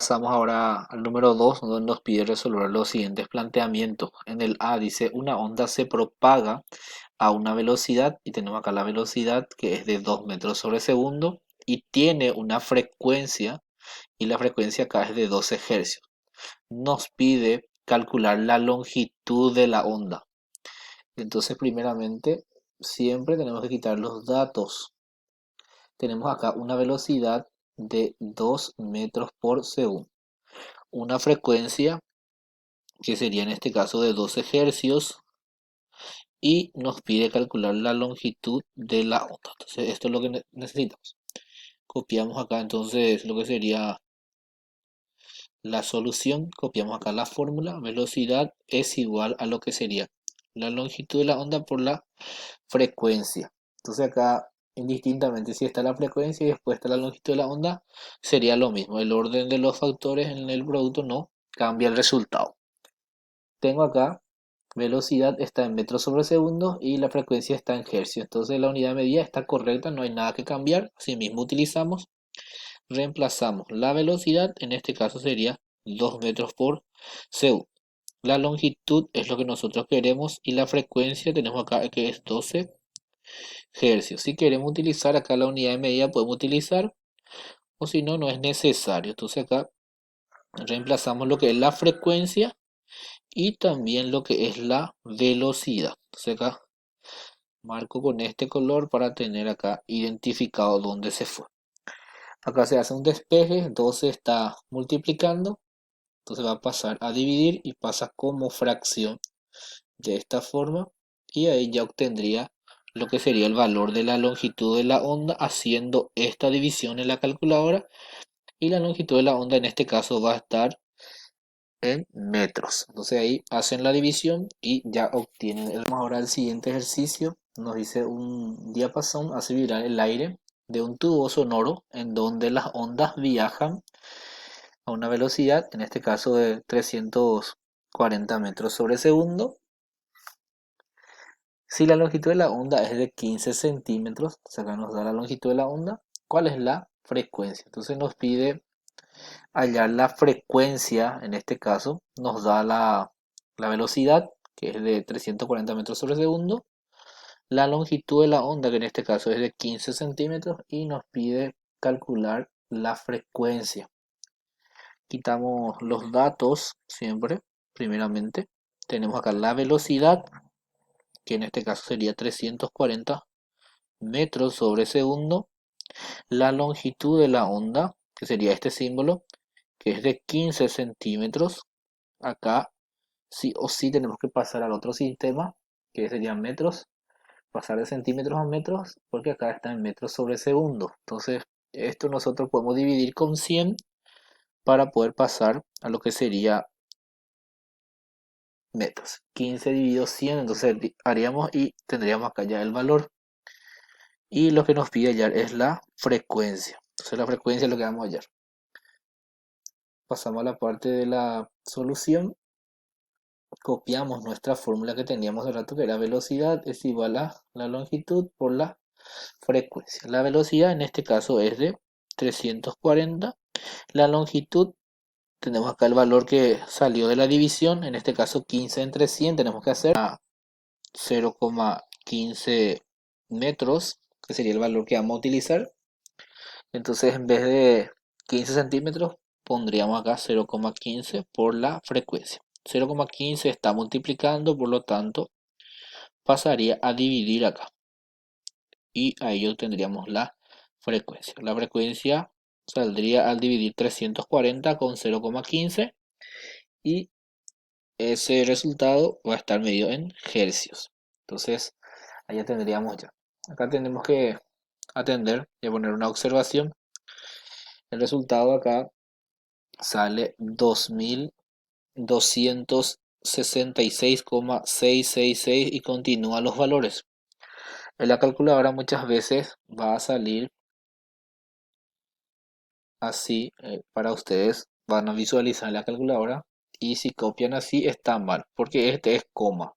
Pasamos ahora al número 2, donde nos pide resolver los siguientes planteamientos. En el A dice, una onda se propaga a una velocidad, y tenemos acá la velocidad que es de 2 metros sobre segundo, y tiene una frecuencia, y la frecuencia acá es de 12 hercios. Nos pide calcular la longitud de la onda. Entonces, primeramente, siempre tenemos que quitar los datos. Tenemos acá una velocidad de 2 metros por segundo. Una frecuencia que sería en este caso de 12 hercios y nos pide calcular la longitud de la onda. Entonces esto es lo que necesitamos. Copiamos acá entonces lo que sería la solución, copiamos acá la fórmula, velocidad es igual a lo que sería la longitud de la onda por la frecuencia. Entonces acá indistintamente si está la frecuencia y después está la longitud de la onda, sería lo mismo. El orden de los factores en el producto no cambia el resultado. Tengo acá velocidad está en metros sobre segundo y la frecuencia está en hercios. Entonces la unidad de medida está correcta, no hay nada que cambiar. Asimismo utilizamos, reemplazamos la velocidad, en este caso sería 2 metros por segundo. La longitud es lo que nosotros queremos y la frecuencia tenemos acá que es 12 hercios. Si queremos utilizar acá la unidad de medida podemos utilizar, o si no, no es necesario. Entonces acá reemplazamos lo que es la frecuencia y también lo que es la velocidad. Entonces acá marco con este color para tener acá identificado dónde se fue. Acá se hace un despeje, 12 está multiplicando, entonces va a pasar a dividir y pasa como fracción de esta forma y ahí ya obtendría lo que sería el valor de la longitud de la onda haciendo esta división en la calculadora, y la longitud de la onda en este caso va a estar en metros. Entonces ahí hacen la división y ya obtienen. Vamos ahora al siguiente ejercicio. Nos dice un diapasón hace vibrar el aire de un tubo sonoro en donde las ondas viajan a una velocidad, en este caso de 340 metros sobre segundo. Si la longitud de la onda es de 15 centímetros, acá nos da la longitud de la onda, ¿cuál es la frecuencia? Entonces nos pide hallar la frecuencia, en este caso, nos da la velocidad, que es de 340 metros sobre segundo, la longitud de la onda, que en este caso es de 15 centímetros, y nos pide calcular la frecuencia. Quitamos los datos siempre, primeramente. Tenemos acá la velocidad, que en este caso sería 340 metros sobre segundo, la longitud de la onda, que sería este símbolo, que es de 15 centímetros. Acá sí o sí tenemos que pasar al otro sistema, que serían metros, pasar de centímetros a metros, porque acá está en metros sobre segundo. Entonces, esto nosotros podemos dividir con 100 para poder pasar a lo que sería metros. 15 dividido 100, entonces haríamos y tendríamos acá ya el valor. Y lo que nos pide hallar es la frecuencia. Entonces, la frecuencia es lo que vamos a hallar. Pasamos a la parte de la solución. Copiamos nuestra fórmula que teníamos de rato, que era velocidad es igual a la longitud por la frecuencia. La velocidad en este caso es de 340. La longitud, tenemos acá el valor que salió de la división, en este caso 15 entre 100, tenemos que hacer a 0,15 metros, que sería el valor que vamos a utilizar. Entonces en vez de 15 centímetros, pondríamos acá 0,15 por la frecuencia. 0,15 está multiplicando, por lo tanto pasaría a dividir acá y ahí obtendríamos la frecuencia. La frecuencia saldría al dividir 340 con 0,15 y ese resultado va a estar medido en hercios. Entonces, allá tendríamos ya. Acá tenemos que atender y poner una observación. El resultado acá sale 2266,666 y continúa los valores. En la calculadora muchas veces va a salir así, para ustedes van a visualizar la calculadora y si copian así está mal, porque este es coma,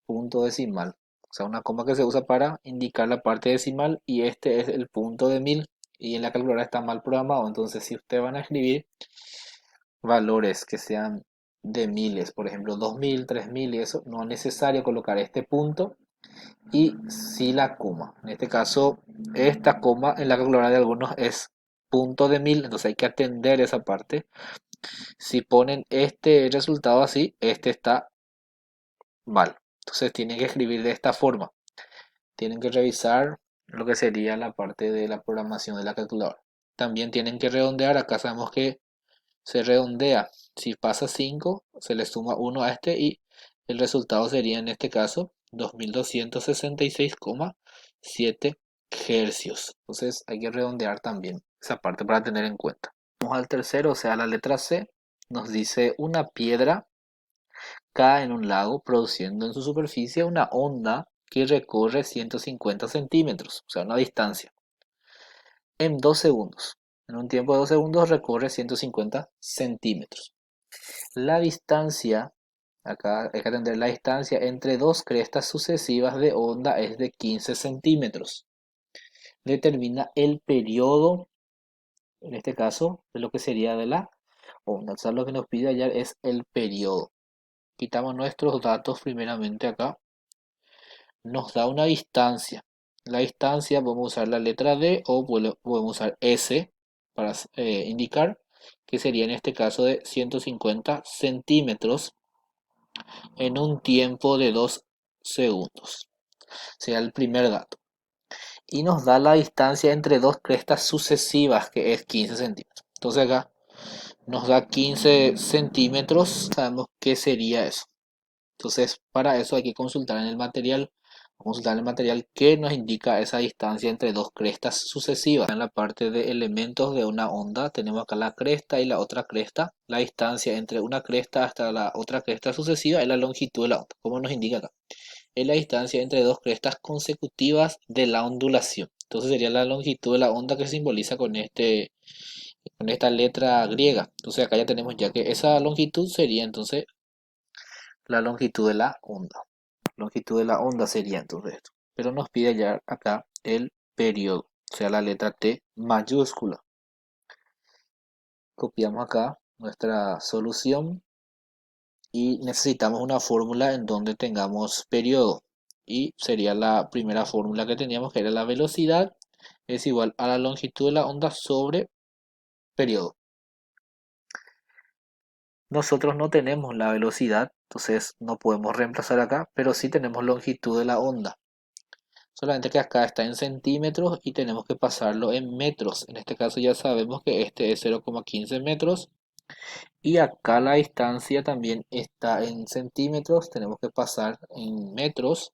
punto decimal. O sea, una coma que se usa para indicar la parte decimal y este es el punto de 1000 y en la calculadora está mal programado. Entonces, si ustedes van a escribir valores que sean de miles, por ejemplo 2000, 3000 y eso, no es necesario colocar este punto y sí la coma. En este caso, esta coma en la calculadora de algunos es punto de 1000, entonces hay que atender esa parte. Si ponen este resultado así, este está mal. Entonces tienen que escribir de esta forma. Tienen que revisar lo que sería la parte de la programación de la calculadora. También tienen que redondear. Acá sabemos que se redondea. Si pasa 5 se le suma 1 a este y el resultado sería en este caso 2266,7 hercios. Entonces hay que redondear también esa parte para tener en cuenta. Vamos al tercero, o sea, la letra C. Nos dice una piedra cae en un lago produciendo en su superficie una onda que recorre 150 centímetros, o sea, una distancia, en 2 segundos. En un tiempo de 2 segundos recorre 150 centímetros. La distancia, acá hay que atender la distancia entre dos crestas sucesivas de onda es de 15 centímetros. Determina el periodo, en este caso, de lo que sería de la onda. O sea, lo que nos pide hallar es el periodo. Quitamos nuestros datos primeramente acá. Nos da una distancia. La distancia podemos usar la letra D o podemos usar S para indicar que sería en este caso de 150 centímetros en un tiempo de 2 segundos. Sería el primer dato. Y nos da la distancia entre dos crestas sucesivas, que es 15 centímetros. Entonces acá nos da 15 centímetros. Sabemos qué sería eso. Entonces para eso hay que consultar en el material que nos indica esa distancia entre dos crestas sucesivas. En la parte de elementos de una onda tenemos acá la cresta y la otra cresta. La distancia entre una cresta hasta la otra cresta sucesiva es la longitud de la onda, como nos indica acá. Es la distancia entre dos crestas consecutivas de la ondulación. Entonces sería la longitud de la onda que se simboliza con esta letra griega. Entonces acá ya tenemos ya que esa longitud sería entonces la longitud de la onda. Longitud de la onda sería entonces esto. Pero nos pide ya acá el periodo, o sea, la letra T mayúscula. Copiamos acá nuestra solución y necesitamos una fórmula en donde tengamos periodo. Y sería la primera fórmula que teníamos, que era la velocidad es igual a la longitud de la onda sobre periodo. Nosotros no tenemos la velocidad, entonces no podemos reemplazar acá, pero sí tenemos longitud de la onda. Solamente que acá está en centímetros y tenemos que pasarlo en metros. En este caso ya sabemos que este es 0,15 metros. Y acá la distancia también está en centímetros. Tenemos que pasar en metros.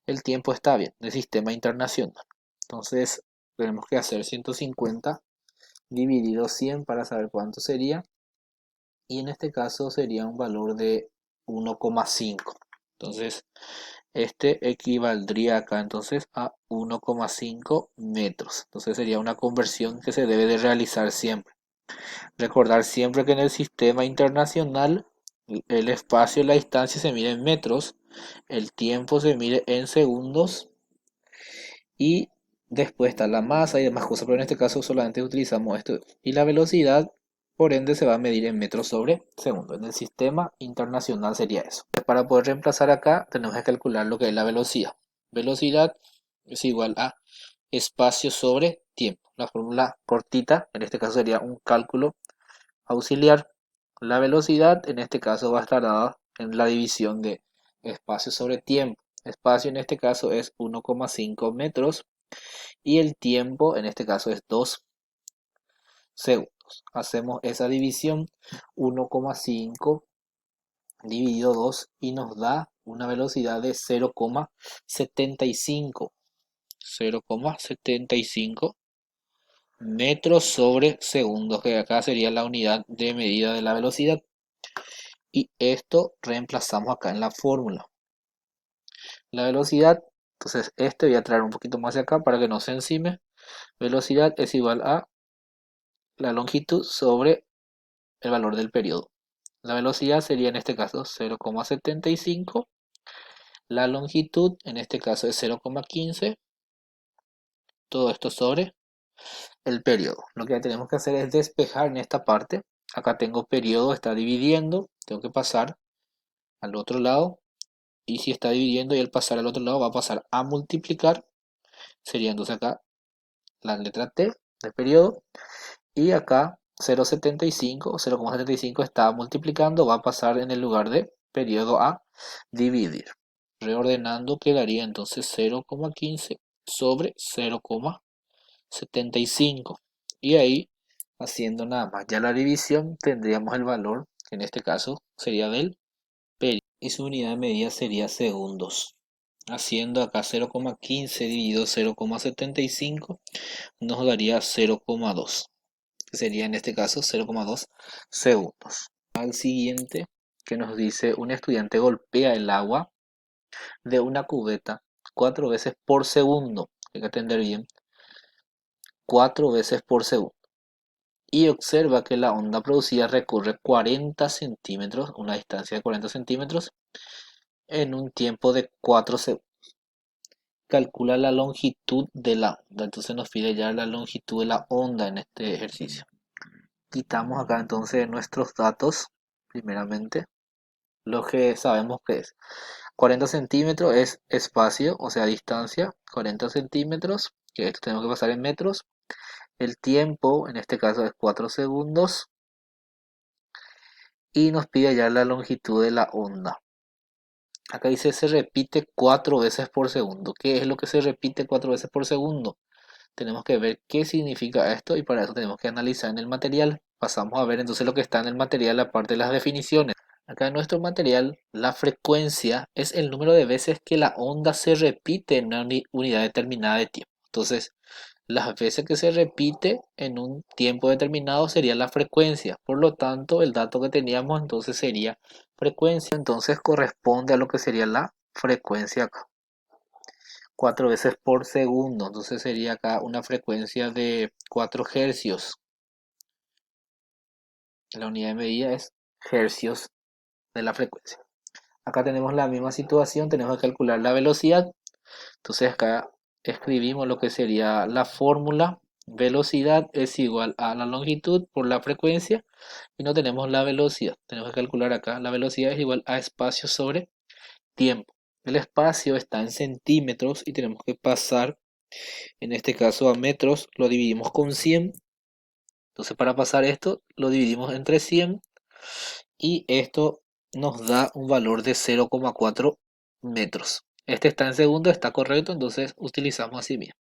El tiempo está bien, del sistema internacional. Entonces tenemos que hacer 150 dividido 100 para saber cuánto sería. Y en este caso sería un valor de 1,5. Entonces este equivaldría acá entonces a 1,5 metros. Entonces sería una conversión que se debe de realizar siempre. Recordar siempre que en el sistema internacional el espacio y la distancia se mide en metros, el tiempo se mide en segundos y después está la masa y demás cosas, pero en este caso solamente utilizamos esto. Y la velocidad, por ende, se va a medir en metros sobre segundo. En el sistema internacional sería eso. Para poder reemplazar acá, tenemos que calcular lo que es la velocidad. Velocidad es igual a espacio sobre tiempo. La fórmula cortita, en este caso sería un cálculo auxiliar. La velocidad, en este caso, va a estar dada en la división de espacio sobre tiempo. Espacio en este caso es 1,5 metros y el tiempo en este caso es 2 segundos. Hacemos esa división, 1,5 dividido 2 y nos da una velocidad de 0,75 metros sobre segundo, que acá sería la unidad de medida de la velocidad. Y esto reemplazamos acá en la fórmula. La velocidad, entonces este voy a traer un poquito más hacia acá para que no se encime. Velocidad es igual a la longitud sobre el valor del periodo. La velocidad sería en este caso 0,75. La longitud en este caso es 0,15. Todo esto sobre el periodo. Lo que tenemos que hacer es despejar en esta parte Acá tengo periodo, está dividiendo, tengo que pasar al otro lado. Y si está dividiendo y al pasar al otro lado va a pasar a multiplicar. Sería entonces acá la letra T del periodo. Y acá 0,75 o 0,75 está multiplicando, va a pasar en el lugar de periodo a dividir. Reordenando quedaría entonces 0,15 sobre 0,75. Y ahí, haciendo nada más ya la división, tendríamos el valor, que en este caso sería del periodo. Y su unidad de medida sería segundos. Haciendo acá 0,15 dividido 0,75 nos daría 0,2, que sería en este caso 0,2 segundos. Al siguiente, que nos dice un estudiante golpea el agua de una cubeta 4 veces por segundo. Hay que atender bien, 4 veces por segundo. Y observa que la onda producida recorre 40 centímetros, una distancia de 40 centímetros, en un tiempo de 4 segundos. Calcula la longitud de la onda. Entonces nos pide ya la longitud de la onda en este ejercicio. Quitamos acá entonces nuestros datos, primeramente. Lo que sabemos que es 40 centímetros es espacio, o sea, distancia, 40 centímetros, que esto tenemos que pasar en metros. El tiempo, en este caso, es 4 segundos. Y nos pide ya la longitud de la onda. Acá dice se repite 4 veces por segundo. ¿Qué es lo que se repite 4 veces por segundo? Tenemos que ver qué significa esto y para eso tenemos que analizar en el material. Pasamos a ver entonces lo que está en el material, aparte de las definiciones. Acá en nuestro material, la frecuencia es el número de veces que la onda se repite en una unidad determinada de tiempo. Entonces, las veces que se repite en un tiempo determinado sería la frecuencia. Por lo tanto, el dato que teníamos entonces sería frecuencia. Entonces corresponde a lo que sería la frecuencia acá. 4 veces por segundo. Entonces sería acá una frecuencia de 4 hercios. La unidad de medida es hercios de la frecuencia. Acá tenemos la misma situación, tenemos que calcular la velocidad. Entonces acá escribimos lo que sería la fórmula. Velocidad es igual a la longitud por la frecuencia y no tenemos la velocidad. Tenemos que calcular acá. La velocidad es igual a espacio sobre tiempo. El espacio está en centímetros y tenemos que pasar, en este caso a metros, lo dividimos con 100. Entonces para pasar esto lo dividimos entre 100 y esto nos da un valor de 0,4 metros. Este está en segundo, está correcto, entonces utilizamos así mismo.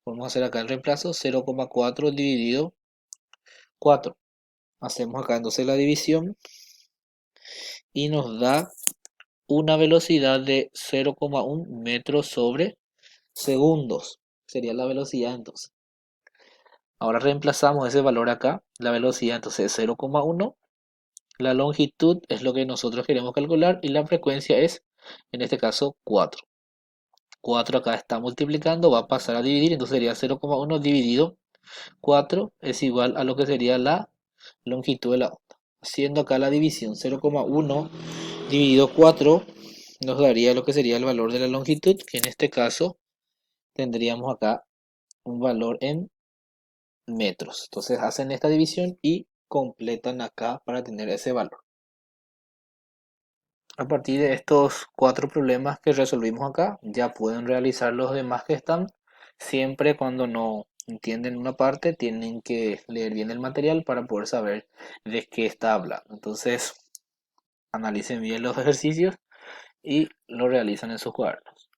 Vamos a hacer acá el reemplazo, 0,4 dividido 4. Hacemos acá entonces la división y nos da una velocidad de 0,1 metros sobre segundos. Sería la velocidad entonces. Ahora reemplazamos ese valor acá, la velocidad entonces es 0,1. La longitud es lo que nosotros queremos calcular y la frecuencia es, en este caso, 4. 4 acá está multiplicando, va a pasar a dividir, entonces sería 0,1 dividido 4 es igual a lo que sería la longitud de la onda. Haciendo acá la división, 0,1 dividido 4 nos daría lo que sería el valor de la longitud, que en este caso tendríamos acá un valor en metros. Entonces hacen esta división y completan acá para tener ese valor. A partir de estos 4 problemas que resolvimos acá, ya pueden realizar los demás que están. Siempre cuando no entienden una parte, tienen que leer bien el material para poder saber de qué está hablando. Entonces, analicen bien los ejercicios y lo realizan en sus cuadernos.